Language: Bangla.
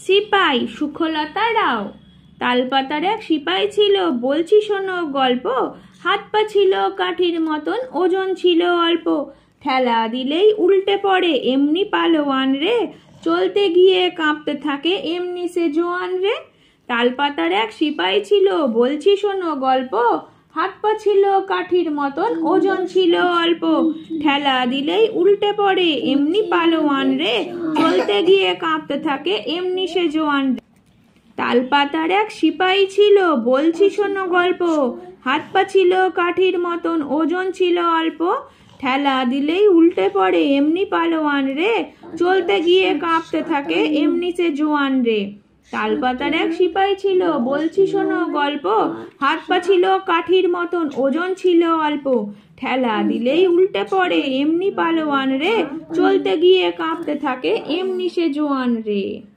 সিপাই সুখলতা রাও। তালপাতার এক সিপাই ছিল, বলছি শোনো গল্প। হাত পা ছিল কাঠির মতন, ওজন ছিল অল্প। ঠেলা দিলেই উল্টে পড়ে, এমনি পালোয়ান রে। চলতে গিয়ে কাঁপতে থাকে, এমনি সে জোয়ান রে। তালপাতার এক সিপাই ছিল, বলছি শোনো গল্প। হাত পা ছিল কাঠির মতন, ওজন ছিল অল্প। ঠেলা দিলেই উল্টে পড়ে, এমনি পালোয়ান রে। চলতে গিয়ে কাঁপতে থাকে, এমনি সে জোয়ান রে। তালপাতার এক সিপাই ছিল, বলছি শোনো গল্প। হাত পা ছিল কাঠির মতন, ওজন ছিল অল্প। ঠেলা দিলেই উল্টে পড়ে, এমনি পালোয়ান রে। চলতে গিয়ে কাঁপতে থাকে, এমনি সে জোয়ান রে। তালপাতার এক সিপাই ছিল, বলছি শোনো গল্প। হাত পা ছিল কাঠির মতন, ওজন ছিল অল্প। ঠেলা দিলেই উল্টে পড়ে, এমনি পালোয়ান রে। চলতে গিয়ে কাঁপতে থাকে, এমনি সে জোয়ান রে।